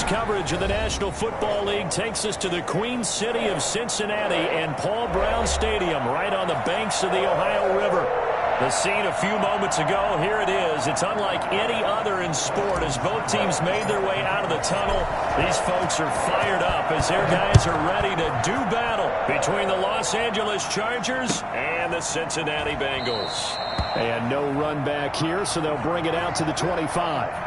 Coverage of the National Football League takes us to the Queen City of Cincinnati and Paul Brown Stadium right on the banks of the Ohio River. The scene a few moments ago, here it is. It's unlike any other in sport as both teams made their way out of the tunnel. These folks are fired up as their guys are ready to do battle between the Los Angeles Chargers and the Cincinnati Bengals. And no run back here, so they'll bring it out to the 25.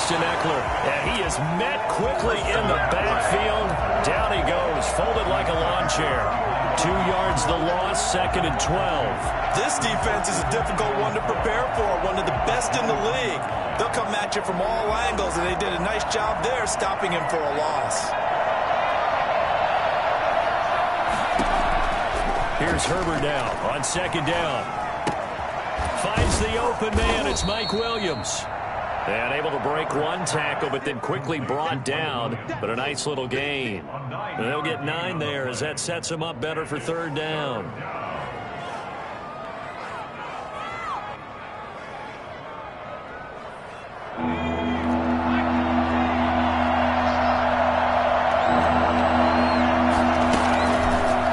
And he is met quickly in the backfield. Down he goes, folded like a lawn chair. 2 yards the loss, 2nd and 12. This defense is a difficult one to prepare for, one of the best in the league. They'll come at you from all angles, and they did a nice job there stopping him for a loss. Here's Herbert now on 2nd down. Finds the open man, it's Mike Williams. And able to break one tackle, but then quickly brought down. But a nice little gain. And they'll get 9 there as that sets them up better for 3rd down.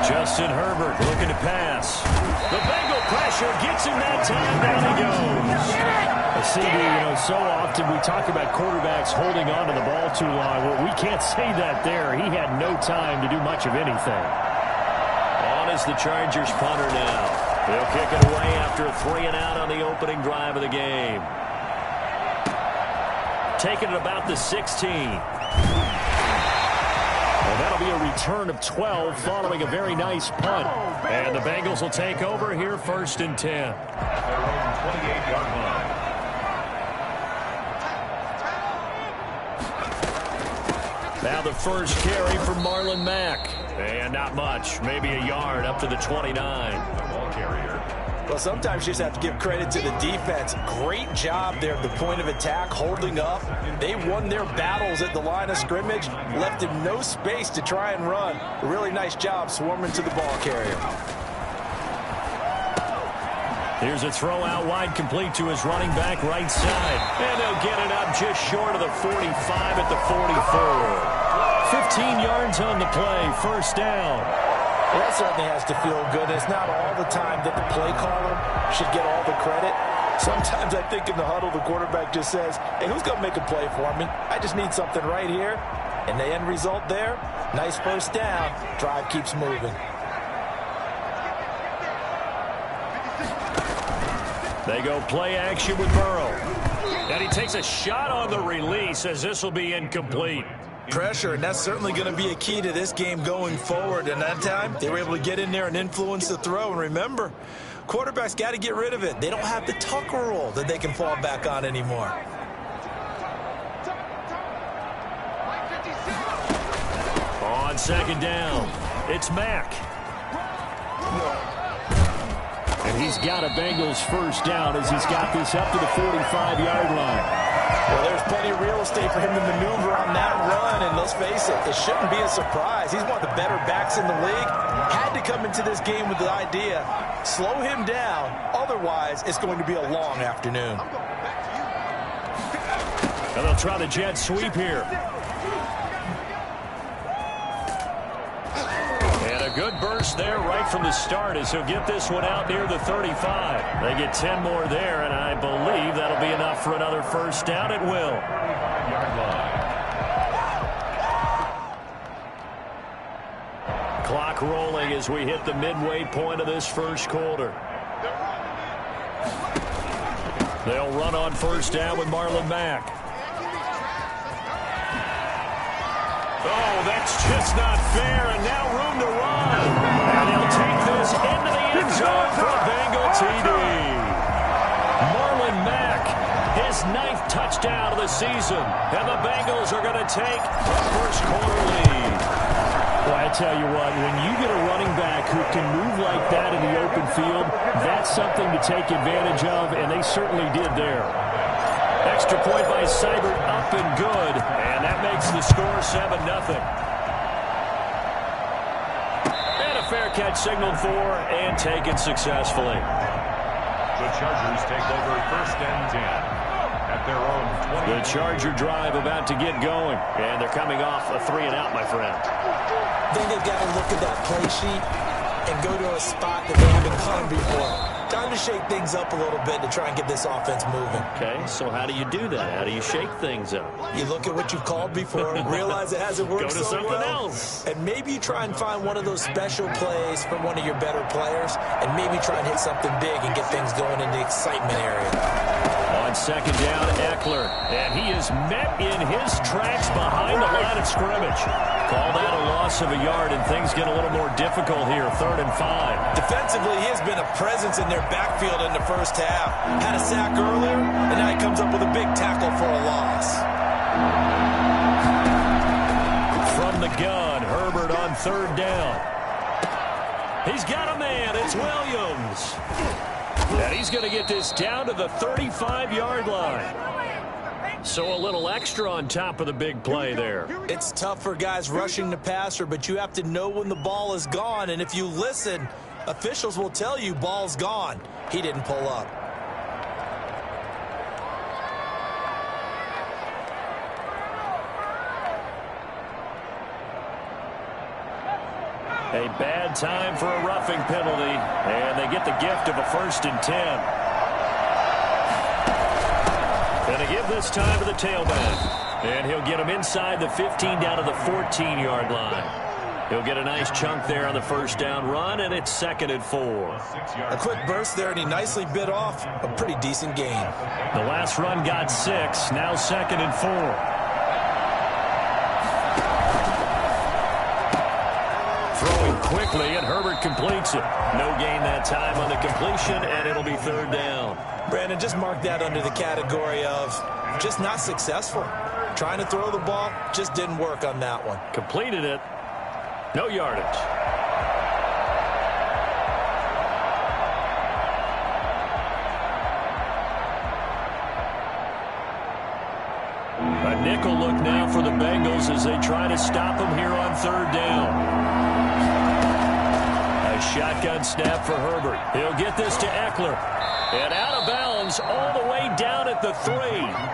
Justin Herbert looking to pass. The Bengal pressure gets him that time. Down he goes. CD, so often we talk about quarterbacks holding on to the ball too long. Well, we can't say that there. He had no time to do much of anything. On is the Chargers punter now. They'll kick it away after a 3-and-out on the opening drive of the game. Taking it about the 16. Well, that'll be a return of 12 following a very nice punt. And the Bengals will take over here 1st and 10. Their own 28-yard line. Now the first carry for Marlon Mack. And not much, maybe a yard up to the 29. Ball carrier. Well, sometimes you just have to give credit to the defense. Great job there at the point of attack, holding up. They won their battles at the line of scrimmage, left him no space to try and run. A really nice job swarming to the ball carrier. Here's a throw out wide, complete to his running back right side. And they'll get it up just short of the 45 at the 44. 15 yards on the play, 1st down. Well, that certainly has to feel good. It's not all the time that the play caller should get all the credit. Sometimes I think in the huddle, the quarterback just says, hey, who's going to make a play for me? I just need something right here. And the end result there, nice 1st down. Drive keeps moving. They go play action with Burrow. And he takes a shot on the release as this will be incomplete. Pressure, and that's certainly going to be a key to this game going forward. And that time, they were able to get in there and influence the throw. And remember, quarterbacks got to get rid of it. They don't have the Tucker rule that they can fall back on anymore. On 2nd down, it's Mack. And he's got a Bengals 1st down as he's got this up to the 45-yard line. Well, there's plenty of real estate for him to maneuver on that run, and let's face it, it shouldn't be a surprise. He's one of the better backs in the league. Had to come into this game with the idea, slow him down, otherwise it's going to be a long afternoon. And they'll try the jet sweep here. Good burst there right from the start as he'll get this one out near the 35. They get 10 more there, and I believe that'll be enough for another 1st down. It will. Clock rolling as we hit the midway point of this 1st quarter. They'll run on 1st down with Marlon Mack. Oh, that's just not fair, and now room to run. And he'll take this into the end zone for a Bengal TD. Marlon Mack, his 9th touchdown of the season, and the Bengals are going to take a 1st quarter lead. Well, I tell you what, when you get a running back who can move like that in the open field, that's something to take advantage of, and they certainly did there. Extra point by Seibert, up and good. And that makes the score 7-0. And a fair catch signaled for and taken successfully. The Chargers take over 1st and 10 at their own 20. The Charger drive about to get going. And they're coming off a 3-and-out, my friend. I think they've got to look at that play sheet and go to a spot that they haven't gone before. Time to shake things up a little bit to try and get this offense moving. Okay, so how do you do that? How do you shake things up? You look at what you've called before, realize it hasn't worked Go to so something well, else. and maybe you try and find one of those special plays from one of your better players, and maybe try and hit something big and get things going in the excitement area. On 2nd down, Eckler, and he is met in his tracks behind the line of scrimmage. Call that a loss of a yard, and things get a little more difficult here, 3rd and 5. Defensively, he has been a presence in their backfield in the first half. Had a sack earlier, and now he comes up with a big tackle for a loss. From the gun, Herbert on 3rd down. He's got a man. It's Williams. And he's going to get this down to the 35-yard line. So a little extra on top of the big play there. It's tough for guys rushing the passer, but you have to know when the ball is gone. And if you listen, officials will tell you ball's gone. He didn't pull up. A bad time for a roughing penalty, and they get the gift of a 1st and 10. Going to give this time to the tailback, and he'll get him inside the 15 down to the 14-yard line. He'll get a nice chunk there on the 1st down run, and it's 2nd and 4. A quick burst there, and he nicely bit off a pretty decent gain. The last run got 6, now 2nd and 4. Throwing quickly, and Herbert completes it. No gain that time on the completion, and it'll be 3rd down. Brandon, just mark that under the category of just not successful. Trying to throw the ball, just didn't work on that one. Completed it. No yardage. A nickel look now for the Bengals as they try to stop him here on 3rd down. A shotgun snap for Herbert. He'll get this to Eckler. And out of bounds all the way down at the 3.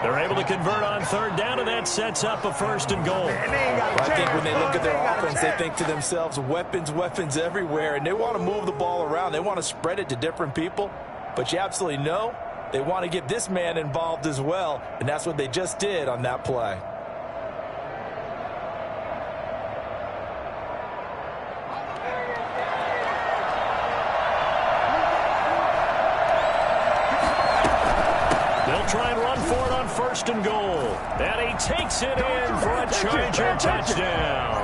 They're able to convert on 3rd down, and that sets up a 1st and goal. I think when they look at their offense, they think to themselves, weapons everywhere, and they want to move the ball around. They want to spread it to different people, but you absolutely know they want to get this man involved as well, and that's what they just did on that play. Try and run for it on 1st and goal. And he takes it in for a Charger touchdown.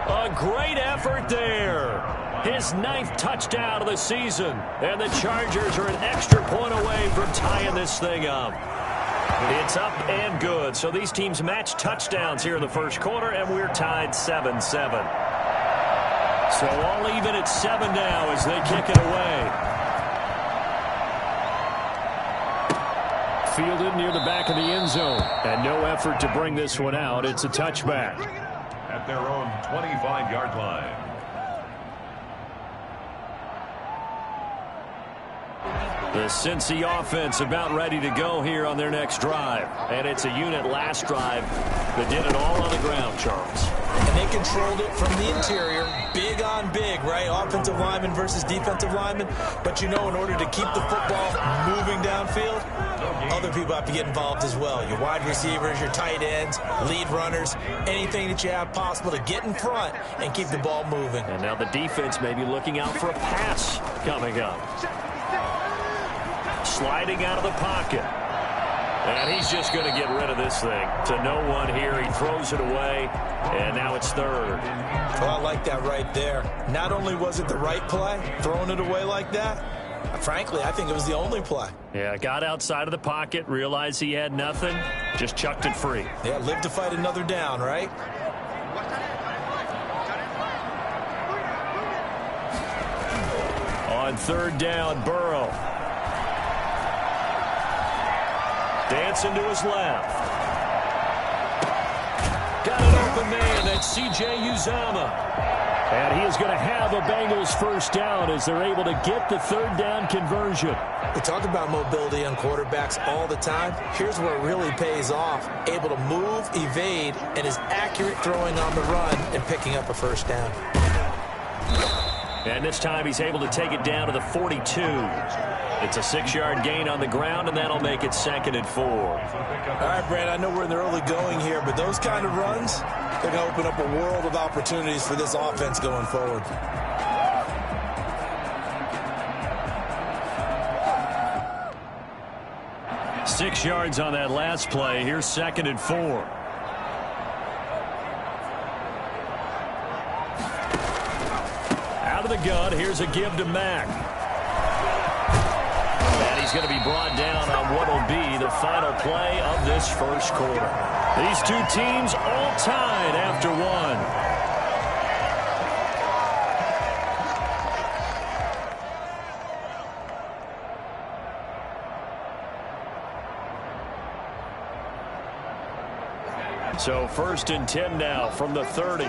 A great effort there. His 9th touchdown of the season. And the Chargers are an extra point away from tying this thing up. It's up and good. So these teams match touchdowns here in the 1st quarter, and we're tied 7-7. So all even at 7 now as they kick it away. Fielded near the back of the end zone. And no effort to bring this one out. It's a touchback. At their own 25-yard line. The Cincy offense about ready to go here on their next drive. And it's a unit last drive that did it all on the ground, Charles. And they controlled it from the interior. Big on big, right? Offensive lineman versus defensive lineman. But you know, in order to keep the football moving downfield, other people have to get involved as well. Your wide receivers, your tight ends, lead runners, anything that you have possible to get in front and keep the ball moving. And now the defense may be looking out for a pass coming up. Sliding out of the pocket. And he's just going to get rid of this thing to no one here. He throws it away, and now it's 3rd. Well, I like that right there. Not only was it the right play, throwing it away like that, frankly, I think it was the only play. Yeah, got outside of the pocket, realized he had nothing, just chucked it free. Yeah, live to fight another down, right? On 3rd down, Burrow. Dancing to his left. Got an open man. That's C.J. Uzomah. And he is going to have a Bengals first down as they're able to get the third down conversion. We talk about mobility on quarterbacks all the time. Here's where it really pays off. Able to move, evade, and is accurate throwing on the run and picking up a first down. And this time he's able to take it down to the 42. It's a 6-yard gain on the ground, and that'll make it 2nd and 4. All right, Brad, I know we're in the early going here, but those kind of runs, they're going to open up a world of opportunities for this offense going forward. Six yards on that last play. Here's 2nd and 4. Out of the gun. Here's a give to Mack. And he's going to be brought down on what will be the final play of this first quarter. These two teams all tied after one. So 1st and 10 now from the 30.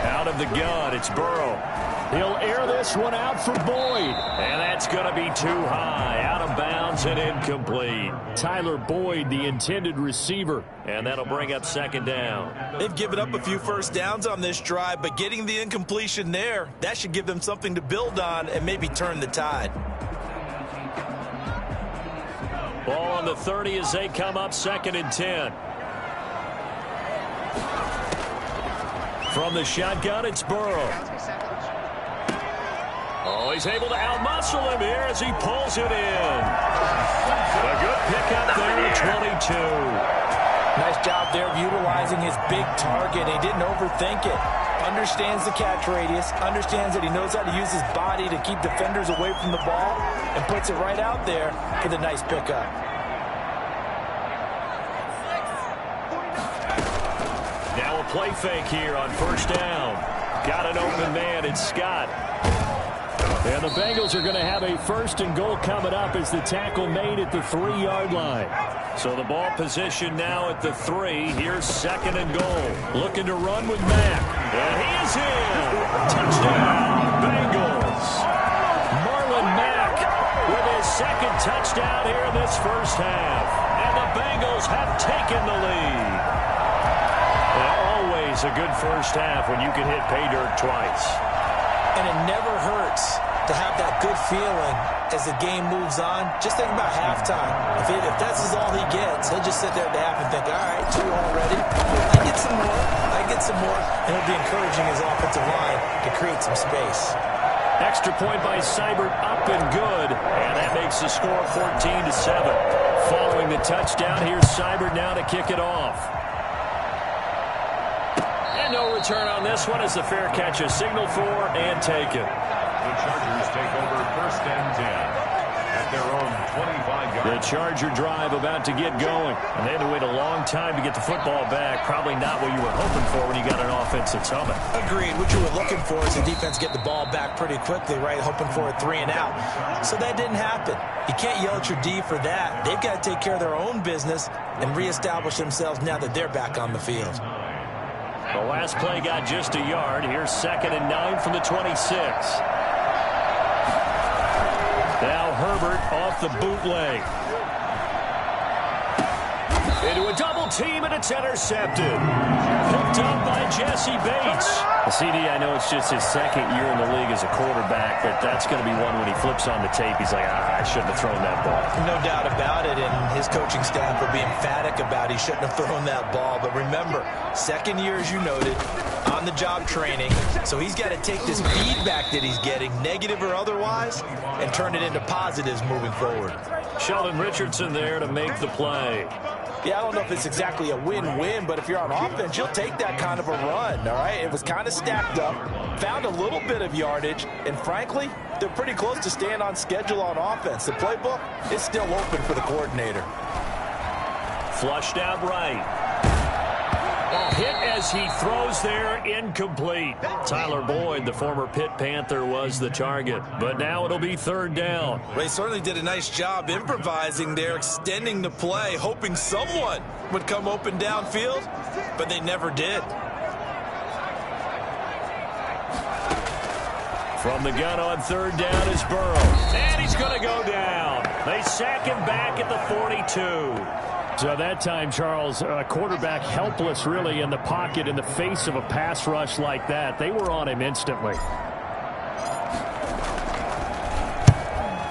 Out of the gun, it's Burrow. He'll air this one out for Boyd. And that's going to be too high. Out of bounds and incomplete. Tyler Boyd, the intended receiver. And that'll bring up 2nd down. They've given up a few first downs on this drive, but getting the incompletion there, that should give them something to build on and maybe turn the tide. Ball on the 30 as they come up 2nd and 10. From the shotgun, it's Burrow. Oh, he's able to outmuscle him here as he pulls it in. A good pickup there at 22. Nice job there of utilizing his big target. He didn't overthink it. Understands the catch radius, understands that he knows how to use his body to keep defenders away from the ball, and puts it right out there for the nice pickup. Now a play fake here on 1st down. Got an open man, it's Scott. And the Bengals are going to have a 1st and goal coming up as the tackle made at the 3-yard line. So the ball position now at the 3. Here's 2nd and goal. Looking to run with Mack. And he is in. Touchdown, Bengals. Marlon Mack with his 2nd touchdown here in this first half. And the Bengals have taken the lead. Always a good first half when you can hit pay dirt twice. And it never hurts to have that good feeling as the game moves on. Just think about halftime. If that's all he gets, he'll just sit there at the half and think, all right, 2 already. I get some more. I get some more. And he'll be encouraging his offensive line to create some space. Extra point by Seibert, up and good. And that makes the score 14-7. Following the touchdown, here's Seibert now to kick it off. And no return on this one as the fair catch is signaled for and taken. The Chargers take over 1st and 10 at their own 25-yard. The Charger drive about to get going. And they had to wait a long time to get the football back. Probably not what you were hoping for when you got an offense that's humming. Agreed. What you were looking for is the defense get the ball back pretty quickly, right? Hoping for a 3 and out. So that didn't happen. You can't yell at your D for that. They've got to take care of their own business and reestablish themselves now that they're back on the field. The last play got just a yard. Here's 2nd and 9 from the 26. Now Herbert off the bootleg. Into a double team, and it's intercepted. Picked up by Jesse Bates. CD, I know it's just his 2nd year in the league as a quarterback, but that's going to be one when he flips on the tape. He's like, I shouldn't have thrown that ball. No doubt about it, and his coaching staff will be emphatic about he shouldn't have thrown that ball. But remember, 2nd year, as you noted, on-the-job training. So he's got to take this feedback that he's getting, negative or otherwise, and turn it into positives moving forward. Sheldon Richardson there to make the play. Yeah, I don't know if it's exactly a win-win, but if you're on offense, you'll take that kind of a run, all right? It was kind of stacked up, found a little bit of yardage, and frankly, they're pretty close to staying on schedule on offense. The playbook is still open for the coordinator. Flushed out right. Hit as he throws there, incomplete. Tyler Boyd, the former Pitt Panther, was the target. But now it'll be third down. Well, he certainly did a nice job improvising there, extending the play, hoping someone would come open downfield, but they never did. From the gun on third down is Burrow. And he's going to go down. They sack him back at the 42. So that time, Charles, quarterback helpless really in the pocket in the face of a pass rush like that. They were on him instantly.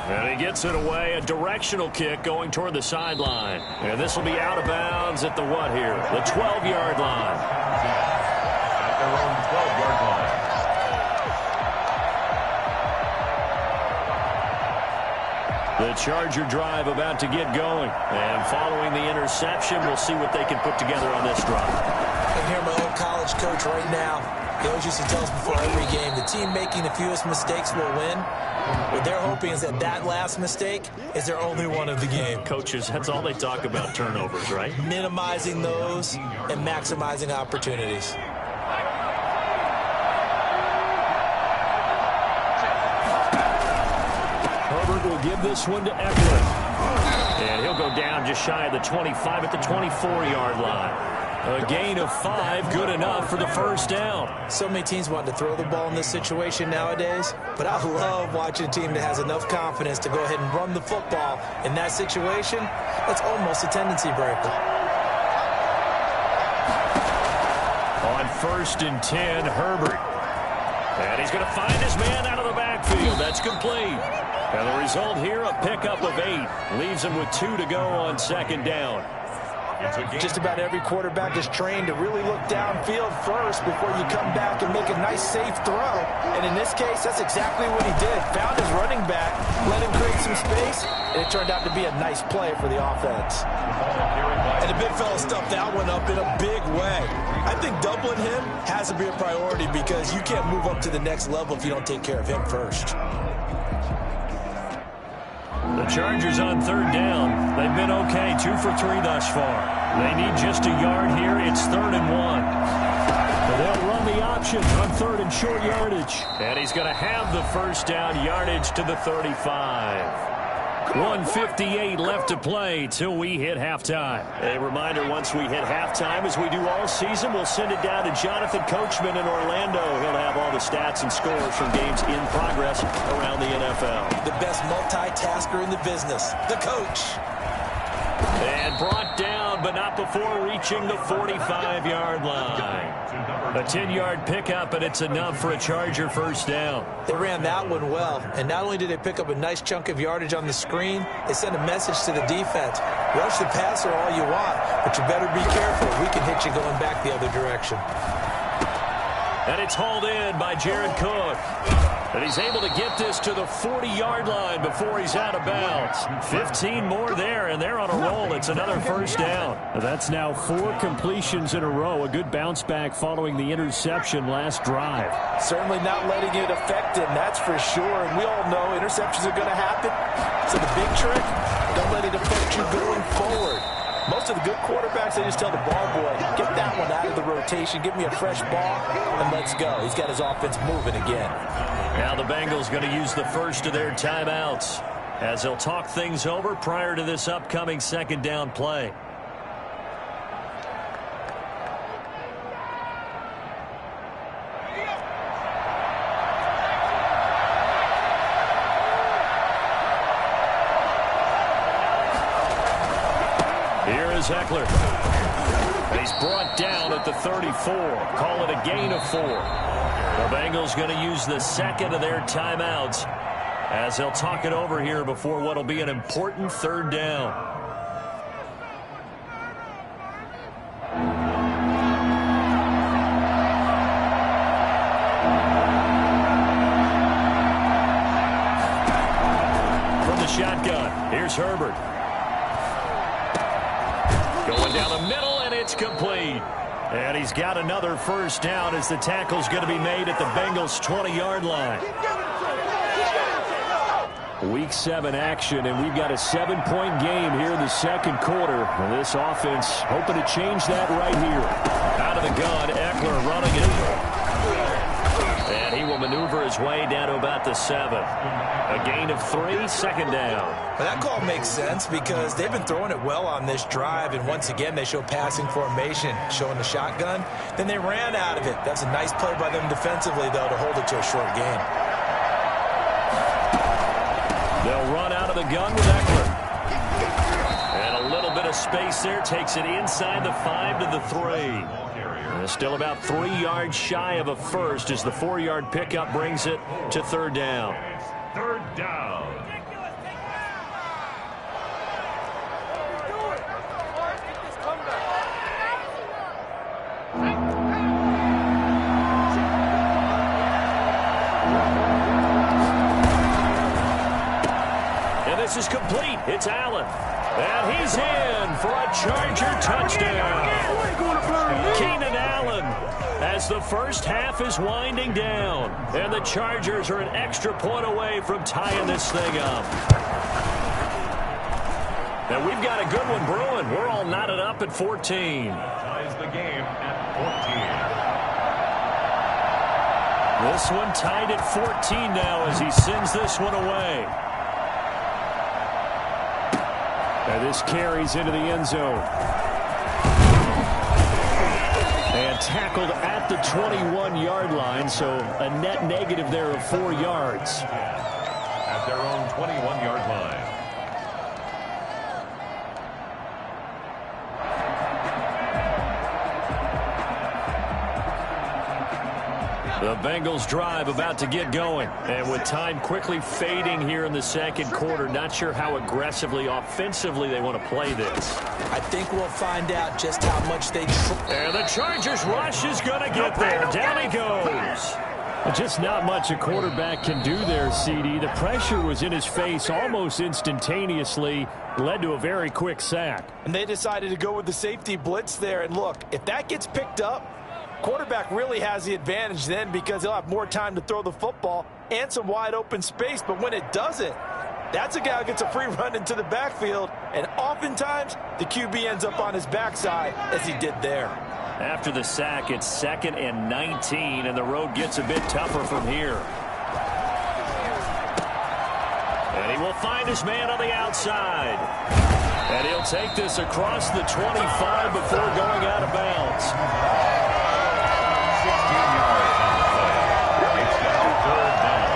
And he gets it away, a directional kick going toward the sideline. And this will be out of bounds at the what here? The 12-yard line. At their own 12-yard line. The Charger drive about to get going. And following the interception, we'll see what they can put together on this drive. I hear my old college coach right now. He always used to tell us before every game, the team making the fewest mistakes will win. What they're hoping is that that last mistake is their only one of the game. Coaches, that's all they talk about, turnovers, right? Minimizing those and maximizing opportunities. Herbert will give this one to Eckler. And he'll go down just shy of the 25 at the 24-yard line. A gain of 5, good enough for the first down. So many teams want to throw the ball in this situation nowadays, but I love watching a team that has enough confidence to go ahead and run the football. In that situation, that's almost a tendency breaker. On 1st and 10, Herbert. And he's going to find his man out of the backfield. That's complete. And the result here, a pickup of 8. Leaves him with 2 to go on second down. Just about every quarterback is trained to really look downfield first before you come back and make a nice, safe throw. And in this case, that's exactly what he did. Found his running back, let him create some space, and it turned out to be a nice play for the offense. And the big fella stuffed that one up in a big way. I think doubling him has to be a priority because you can't move up to the next level if you don't take care of him first. The Chargers on third down. They've been okay, 2 for 3 thus far. They need just a yard here. It's 3rd and 1. But they'll run the option on 3rd and short yardage. And he's going to have the first down, yardage to the 35. 1:58 left to play till we hit halftime. A reminder, once we hit halftime, as we do all season, we'll send it down to Jonathan Coachman in Orlando. He'll have all the stats and scores from games in progress around the NFL. The best multitasker in the business, the coach. And brought down, but not before reaching the 45-yard line. A 10-yard pickup, and it's enough for a Charger first down. They ran that one well, and not only did they pick up a nice chunk of yardage on the screen, they sent a message to the defense. Rush the passer all you want, but you better be careful. We can hit you going back the other direction. And it's hauled in by Jared Cook. And he's able to get this to the 40-yard line before he's out of bounds. 15 more there, and they're on a roll. It's another first down. That's now 4 completions in a row. A good bounce back following the interception last drive. Certainly not letting it affect him, that's for sure. And we all know interceptions are going to happen. So the big trick, don't let it affect you going forward. Most of the good quarterbacks, they just tell the ball boy, get that one out of the rotation, give me a fresh ball, and let's go. He's got his offense moving again. Now the Bengals going to use the first of their timeouts as they'll talk things over prior to this upcoming second down play. Here is Eckler. He's brought down at the 34. Call it a gain of 4. The Bengals going to use the second of their timeouts as they'll talk it over here before what will be an important third down. From the shotgun, here's Herbert. Going down the middle, and it's complete. And he's got another first down as the tackle's going to be made at the Bengals' 20-yard line. Week 7 action, and we've got a 7-point game here in the second quarter. And this offense hoping to change that right here. Out of the gun. Eckler running it. And he will maneuver his way down to about the 7. A gain of 3, second down. Well, that call makes sense because they've been throwing it well on this drive, and once again they show passing formation, showing the shotgun. Then they ran out of it. That's a nice play by them defensively, though, to hold it to a short gain. They'll run out of the gun with Eckler. And a little bit of space there takes it inside the 5 to the 3. And still about 3 yards shy of a first as the 4-yard pickup brings it to third down. Third down. And this is complete. It's Allen. And he's in for a Charger touchdown. Keenan Allen as the first half is winding down. And the Chargers are an extra point away from tying this thing up. And we've got a good one brewing. We're all knotted up at 14. Ties the game at 14. This one tied at 14 now as he sends this one away. And this carries into the end zone. And tackled at the 21-yard line, so a net negative there of 4 yards. At their own 21-yard line. The Bengals drive about to get going. And with time quickly fading here in the second quarter, not sure how aggressively, offensively they want to play this. I think we'll find out just how much they And the Chargers rush is going to get there. Down he goes. Just not much a quarterback can do there, CD. The pressure was in his face almost instantaneously, led to a very quick sack. And they decided to go with the safety blitz there. And look, if that gets picked up, quarterback really has the advantage then because he'll have more time to throw the football and some wide open space. But when it doesn't, that's a guy who gets a free run into the backfield. And oftentimes, the QB ends up on his backside as he did there. After the sack, it's 2nd and 19, and the road gets a bit tougher from here. And he will find his man on the outside. And he'll take this across the 25 before going out of bounds. 16 yards on the play. It's now third down.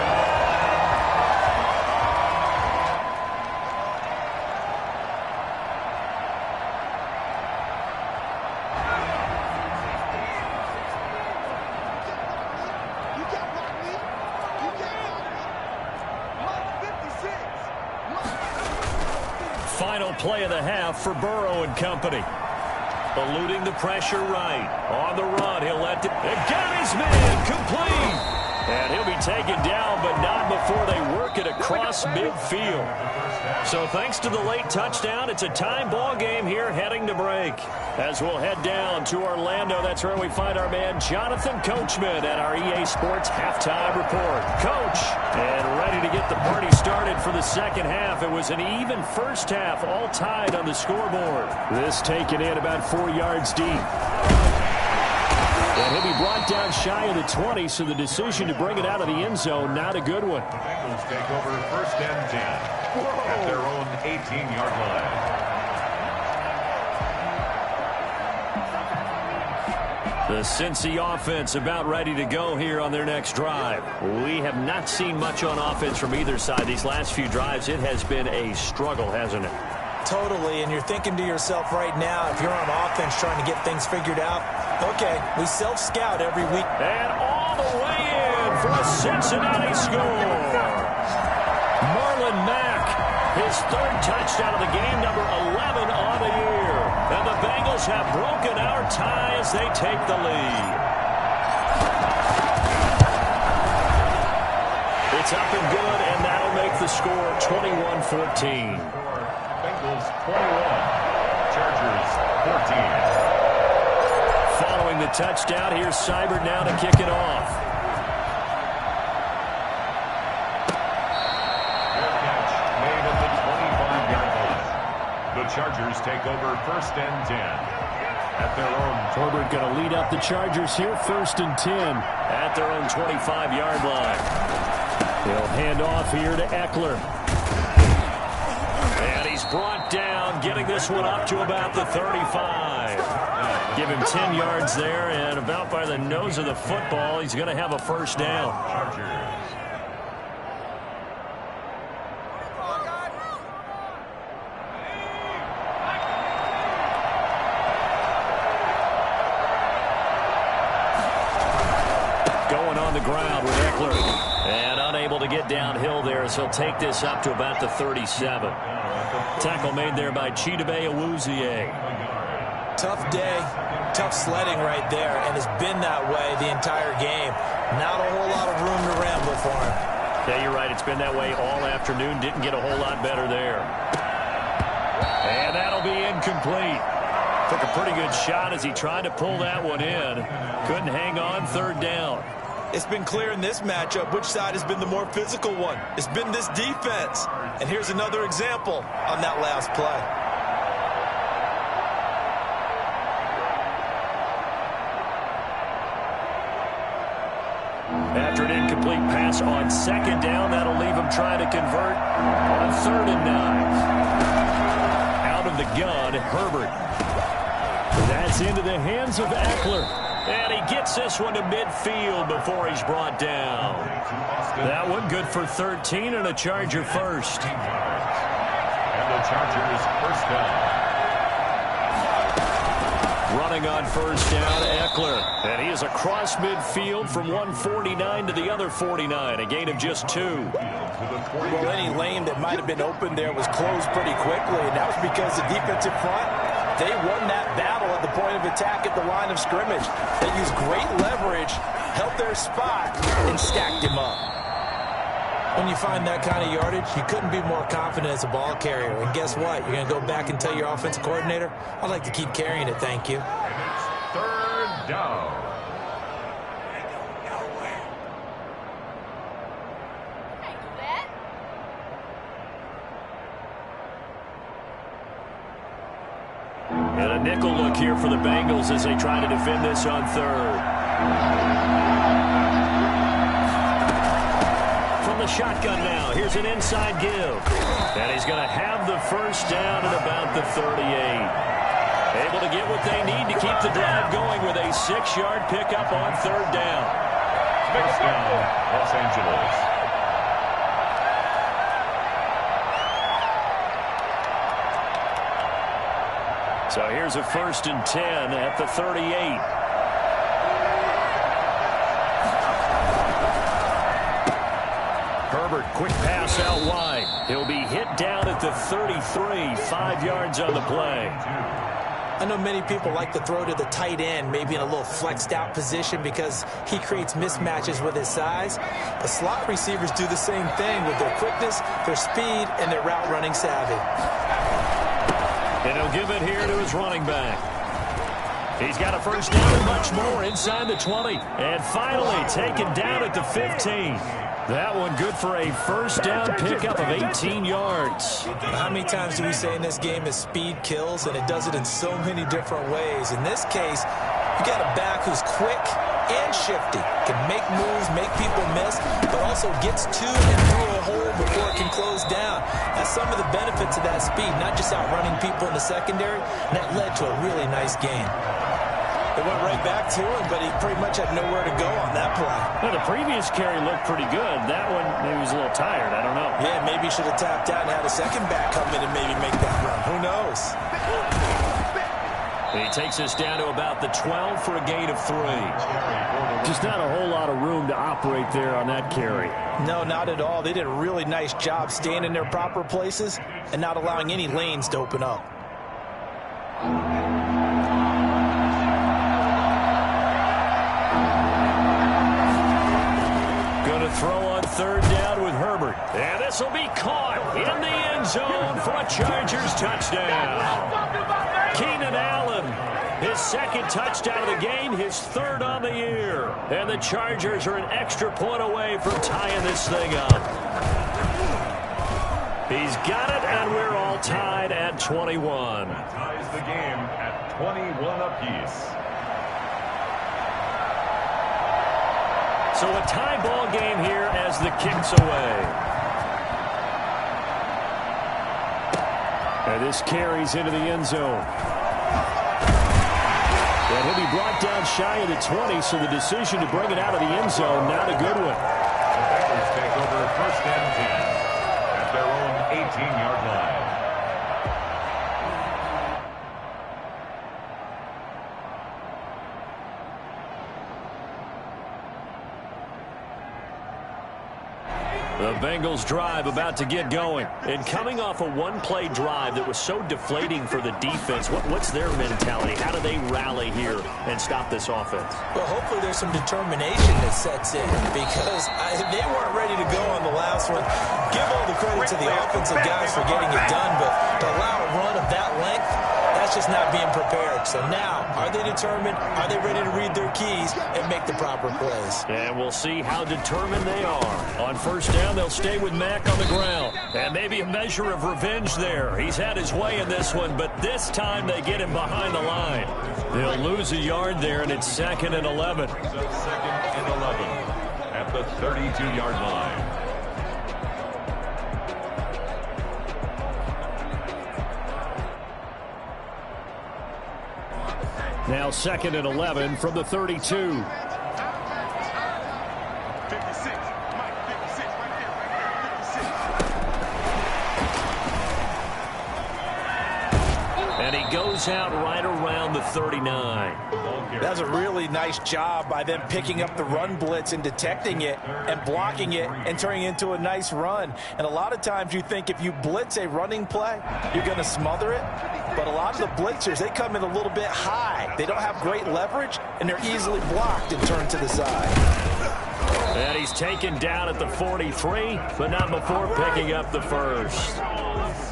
Final play of the half for Burrow and company. Eluding the pressure right. On the run, he'll let it. Got his man complete. And he'll be taken down, but not before they work it across midfield. So thanks to the late touchdown, it's a time ball game here heading to break. As we'll head down to Orlando, that's where we find our man Jonathan Coachman at our EA Sports Halftime Report. Coach, and ready to get the party started for the second half. It was an even first half, all tied on the scoreboard. This taken in about 4 yards deep. And he'll be brought down shy of the 20, so the decision to bring it out of the end zone, not a good one. The Bengals take over 1st and 10 at their own 18-yard line. The Cincy offense about ready to go here on their next drive. We have not seen much on offense from either side. These last few drives, it has been a struggle, hasn't it? Totally, and you're thinking to yourself right now, if you're on offense trying to get things figured out, okay, we self-scout every week. And all the way in for a Cincinnati score. Marlon Mack, his 3rd touchdown of the game, number 11 on the year. And the Bengals have broken our tie as they take the lead. It's up and good, and that'll make the score 21-14. Bengals 21, Chargers 14. Following the touchdown, here's Seibert now to kick it off. Fair catch made at the 25-yard line. The Chargers take over 1st and 10. at their own. Herbert going to lead up the Chargers here, 1st and 10. At their own 25-yard line. They'll hand off here to Eckler. And he's brought down, getting this one up to about the 35. Give him 10 yards there, and about by the nose of the football, he's going to have a first down. Chargers. Ground with Eckler, and unable to get downhill there as he'll take this up to about the 37. Tackle made there by Chidobe Awuzie. Tough day, tough sledding right there, and it's been that way the entire game. Not a whole lot of room to ramble for him. Yeah, you're right. It's been that way all afternoon. Didn't get a whole lot better there. And that'll be incomplete. Took a pretty good shot as he tried to pull that one in. Couldn't hang on, 3rd down. It's been clear in this matchup which side has been the more physical one. It's been this defense. And here's another example on that last play. After an incomplete pass on 2nd down, that'll leave him trying to convert on 3rd and 9. Out of the gun, Herbert. That's into the hands of Eckler. And he gets this one to midfield before he's brought down. That one good for 13 and a Charger first. And the Chargers first down. Running on 1st down, Eckler. And he is across midfield from 149 to the other 49. A gain of just 2. Well, any lane that might have been open there was closed pretty quickly, and that was because the defensive front, they won that battle at the point of attack at the line of scrimmage. They used great leverage, held their spot, and stacked him up. When you find that kind of yardage, you couldn't be more confident as a ball carrier. And guess what? You're going to go back and tell your offensive coordinator, I'd like to keep carrying it, thank you. 3rd down. And a nickel look here for the Bengals as they try to defend this on 3rd. From the shotgun now, here's an inside give. And he's going to have the first down at about the 38. Able to get what they need to keep the drive going with a 6-yard pickup on 3rd down. First down, Los Angeles. So here's a 1st and 10 at the 38. Herbert, quick pass out wide. He'll be hit down at the 33, 5 yards on the play. I know many people like to throw to the tight end, maybe in a little flexed out position because he creates mismatches with his size. The slot receivers do the same thing with their quickness, their speed, and their route running savvy. And he'll give it here to his running back. He's got a first down and much more inside the 20. And finally taken down at the 15. That one good for a first down pickup of 18 yards. How many times do we say in this game that speed kills, and it does it in so many different ways? In this case, you got a back who's quick and shifty, can make moves, make people miss, but also gets to and through a hole before it can close down. That's some of the benefits of that speed, not just outrunning people in the secondary, and that led to a really nice game. It went right back to him, but he pretty much had nowhere to go on that play. Well, the previous carry looked pretty good. That one, maybe he was a little tired. I don't know. Yeah, maybe he should have tapped out and had a second back come in and maybe make that run. Who knows? He takes us down to about the 12 for a gain of 3. Just not a whole lot of room to operate there on that carry. No, not at all. They did a really nice job staying in their proper places and not allowing any lanes to open up. Going to throw on 3rd down with Herbert. And this will be caught in the end zone for a Chargers touchdown. Keenan Allen, his 2nd touchdown of the game, his 3rd on the year. And the Chargers are an extra point away from tying this thing up. He's got it, and we're all tied at 21. Ties the game at 21 apiece. So a tie ball game here as the kick's away. And this carries into the end zone. And he'll be brought down shy of the 20, so the decision to bring it out of the end zone, not a good one. The Bengals take over first and 10 at their own 18-yard line. The Bengals drive about to get going. And coming off a one-play drive that was so deflating for the defense, what's their mentality? How do they rally here and stop this offense? Well, hopefully there's some determination that sets in because they weren't ready to go on the last one. Give all the credit to the offensive guys for getting it done, but to allow a run of that length, that's just not being prepared. So now, are they determined? Are they ready to read their keys and make the proper plays? And we'll see how determined they are. On first down, they'll stay with Mack on the ground. And maybe a measure of revenge there. He's had his way in this one, but this time they get him behind the line. They'll lose a yard there, and it's 2nd and 11. So 2nd and 11 at the 32-yard line. Now 2nd and 11 from the 32. And he goes out right around the 39. That's a really nice job by them picking up the run blitz and detecting it and blocking it and turning it into a nice run. And a lot of times you think if you blitz a running play, you're going to smother it. But a lot of the blitzers, they come in a little bit high. They don't have great leverage, and they're easily blocked and turned to the side. And he's taken down at the 43, but not before picking up the first.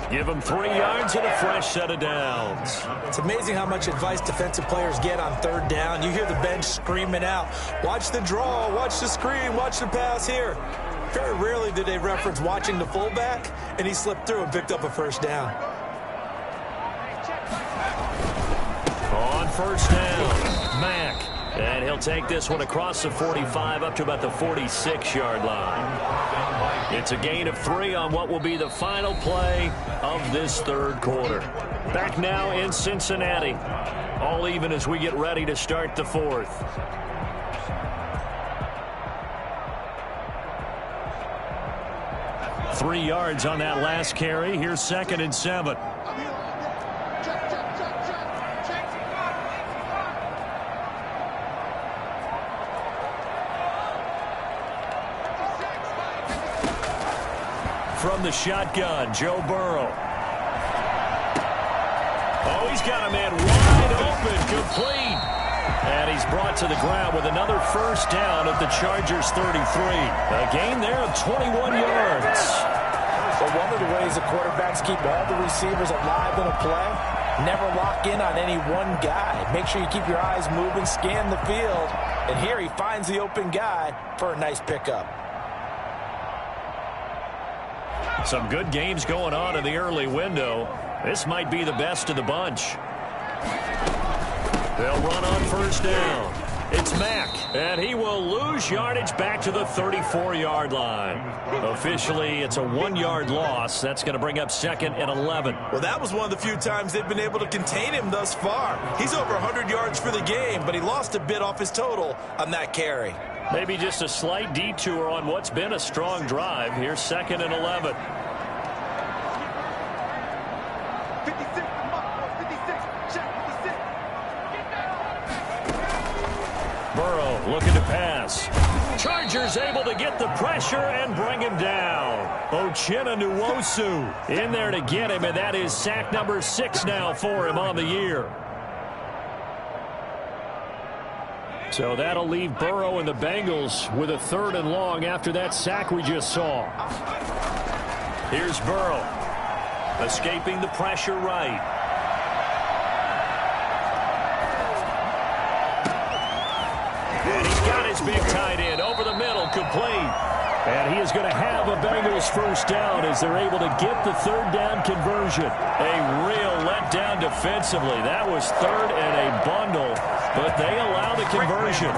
Give him 3 yards and a fresh set of downs. It's amazing how much advice defensive players get on third down. You hear the bench screaming out, watch the draw, watch the screen, watch the pass here. Very rarely do they reference watching the fullback, and he slipped through and picked up a first down. On first down, Mack. And he'll take this one across the 45 up to about the 46-yard line. It's a gain of 3 on what will be the final play of this third quarter. Back now in Cincinnati. All even as we get ready to start the fourth. Three yards on that last carry. Here's 2nd and 7. From the shotgun, Joe Burrow. Oh, he's got a man wide open, complete. And he's brought to the ground with another first down at the Chargers' 33. A gain there of 21 yards. Well, one of the ways the quarterbacks keep all the receivers alive in a play, never lock in on any one guy. Make sure you keep your eyes moving, scan the field. And here he finds the open guy for a nice pickup. Some good games going on in the early window. This might be the best of the bunch. They'll run on first down. It's Mack, and he will lose yardage back to the 34-yard line. Officially, it's a 1-yard loss. That's going to bring up 2nd and 11. Well, that was one of the few times they've been able to contain him thus far. He's over 100 yards for the game, but he lost a bit off his total on that carry. Maybe just a slight detour on what's been a strong drive. Here's 2nd and 11. Burrow looking to pass. Chargers able to get the pressure and bring him down. Uchenna Nwosu in there to get him, and that is sack number 6 now for him on the year. So that'll leave Burrow and the Bengals with a 3rd and long after that sack we just saw. Here's Burrow, escaping the pressure right. And he's got his big tight end over the middle, complete. And he is going to have a Bengals Bengals first down as they're able to get the third down conversion. A real letdown defensively. That was third and a bundle, but they allow the conversion.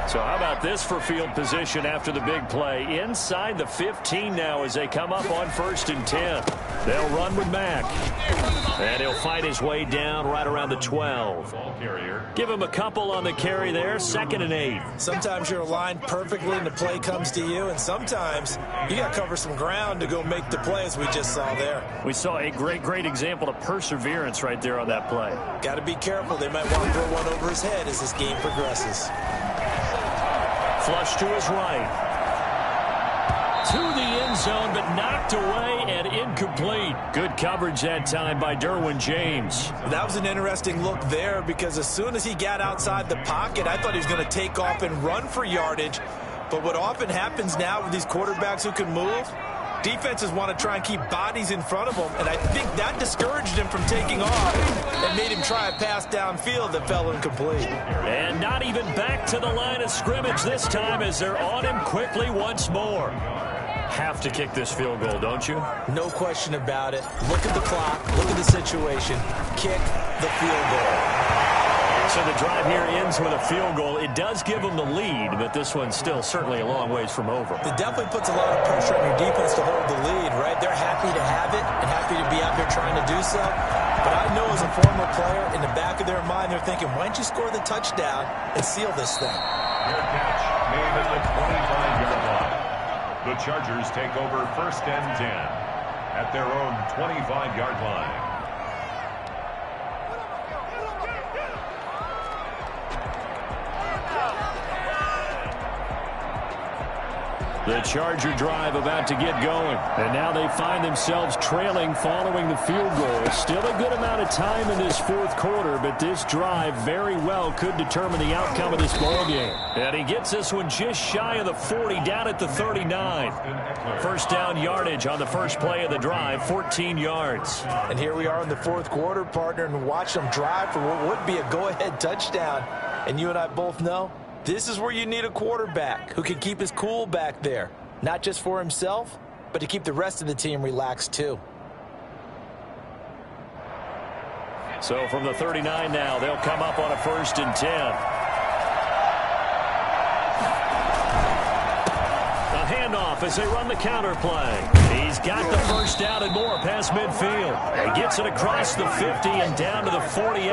So how about this for field position after the big play? Inside the 15 now as they come up on 1st and 10. They'll run with Mack. And he'll fight his way down right around the 12. Give him a couple on the carry there, 2nd and 8. Sometimes you're aligned perfectly and the play comes to you, and sometimes you got to cover some ground to go make the play, as we just saw there. We saw a great example of perseverance right there on that play. Got to be careful. They might want to throw one over his head as this game progresses. Flush to his right. To the end zone, but knocked away and incomplete. Good coverage that time by Derwin James. That was an interesting look there because as soon as he got outside the pocket, I thought he was going to take off and run for yardage. But what often happens now with these quarterbacks who can move, defenses want to try and keep bodies in front of them, and I think that discouraged him from taking off and made him try a pass downfield that fell incomplete. And not even back to the line of scrimmage this time as they're on him quickly once more. Have to kick this field goal, don't you? No question about it. Look at the clock. Look at the situation. Kick the field goal. So the drive here ends with a field goal. It does give them the lead, but this one's still certainly a long ways from over. It definitely puts a lot of pressure on your defense to hold the lead, right? They're happy to have it and happy to be out there trying to do so. But I know as a former player, in the back of their mind, they're thinking, why don't you score the touchdown and seal this thing? Your catch made at the 25-yard line. The Chargers take over 1st and 10 at their own 25-yard line. The Charger drive about to get going. And now they find themselves trailing following the field goal. Still a good amount of time in this 4th quarter, but this drive very well could determine the outcome of this ball game. And he gets this one just shy of the 40, down at the 39. First down yardage on the first play of the drive, 14 yards. And here we are in the 4th quarter, partner, and watch them drive for what would be a go-ahead touchdown. And you and I both know, this is where you need a quarterback who can keep his cool back there. Not just for himself, but to keep the rest of the team relaxed too. So from the 39 now, they'll come up on a 1st and 10. A handoff as they run the counter play. He's got the first down and more past midfield. He gets it across the 50 and down to the 48.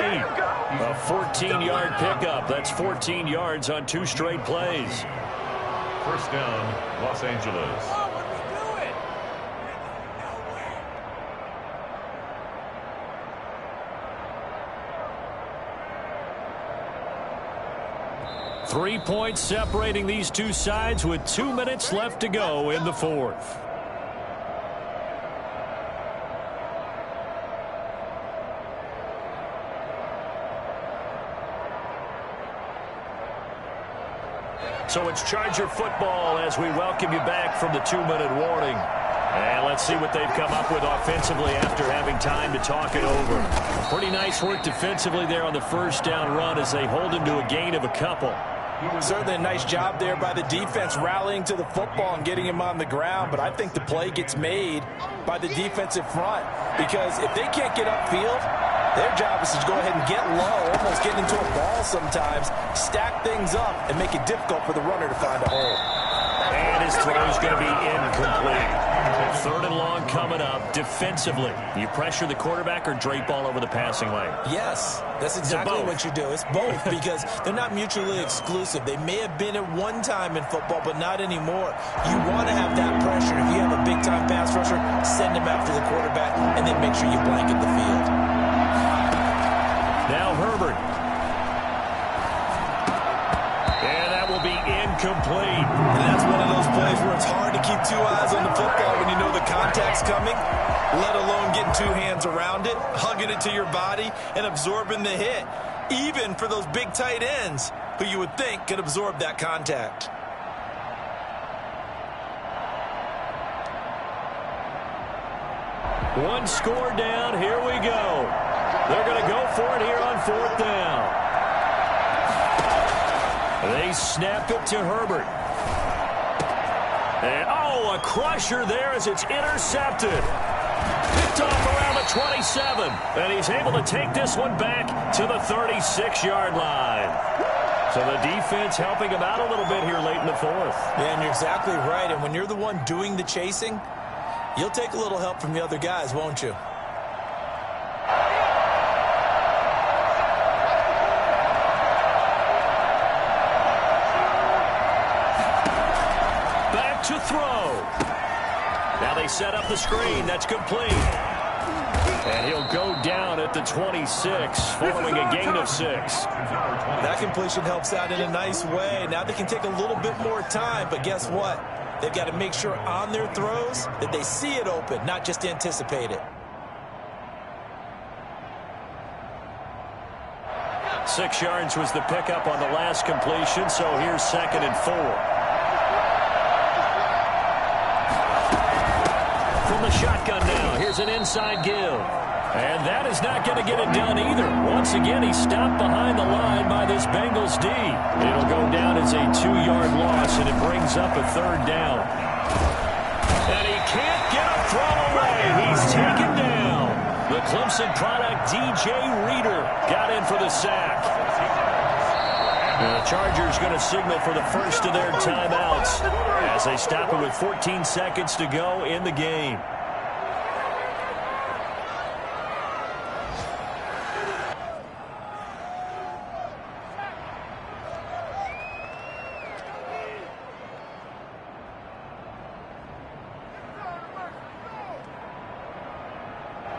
A 14-yard pickup. That's 14 yards on 2 straight plays. First down, Los Angeles. Three points separating these two sides with 2 minutes left to go in the 4th. So it's Charger football as we welcome you back from the 2-minute warning. And let's see what they've come up with offensively after having time to talk it over. Pretty nice work defensively there on the first down run as they hold him to a gain of a couple. Certainly a nice job there by the defense rallying to the football and getting him on the ground, but I think the play gets made by the defensive front because if they can't get upfield, their job is to go ahead and get low, almost get into a ball sometimes, stack things up, and make it difficult for the runner to find a hole. And his throw is going to be incomplete. 3rd and long coming up defensively. You pressure the quarterback or drape all over the passing lane? Yes, that's exactly what you do. It's both because they're not mutually exclusive. They may have been at one time in football, but not anymore. You want to have that pressure. If you have a big-time pass rusher, send him after the quarterback, and then make sure you blanket the field. Now Herbert. And that will be incomplete. And that's one of those plays where it's hard to keep 2 eyes on the football when you know the contact's coming, let alone getting 2 hands around it, hugging it to your body, and absorbing the hit, even for those big tight ends who you would think could absorb that contact. One score down. Here we go. They're going to go for it here on 4th down. They snap it to Herbert. And, oh, a crusher there as it's intercepted. Picked off around the 27. And he's able to take this one back to the 36-yard line. So the defense helping him out a little bit here late in the fourth. Yeah, and you're exactly right. And when you're the one doing the chasing, you'll take a little help from the other guys, won't you? To throw. Now they set up the screen. That's complete. And he'll go down at the 26 following a gain of 6. That completion helps out in a nice way. Now they can take a little bit more time, but guess what? They've got to make sure on their throws that they see it open, not just anticipate it. 6 yards was the pickup on the last completion, so here's 2nd and 4. From the shotgun now, here's an inside give. And that is not going to get it done either. Once again, he's stopped behind the line by this Bengals D. It'll go down as a 2-yard loss, and it brings up a 3rd down. And he can't get a throw away. He's taken down. The Clemson product, DJ Reader, got in for the sack. And the Chargers going to signal for the first of their timeouts as they stop it with 14 seconds to go in the game.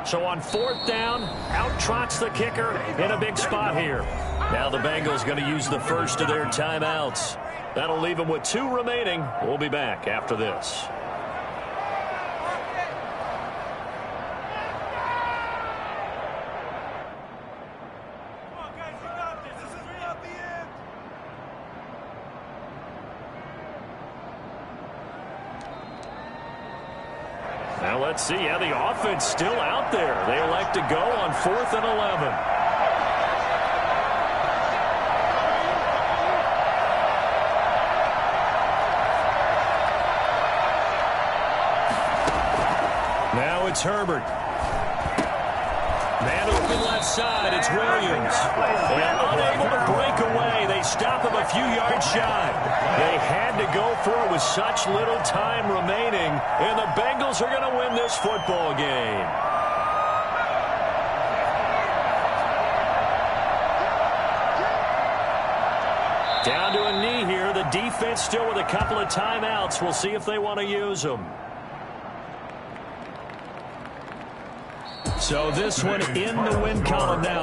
So on 4th down, out trots the kicker in a big spot here. Now the Bengals going to use the first of their timeouts. That'll leave them with 2 remaining. We'll be back after this. Now let's see how the offense still out there. They elect to go on 4th and 11. Now it's Herbert. Man open left side, it's Williams. And unable to break away, they stop him a few yards shy. They had to go for it with such little time remaining, and the Bengals are going to win this football game. Down to a knee here. The defense still with a couple of timeouts. We'll see if they want to use them. So this one in the win column now.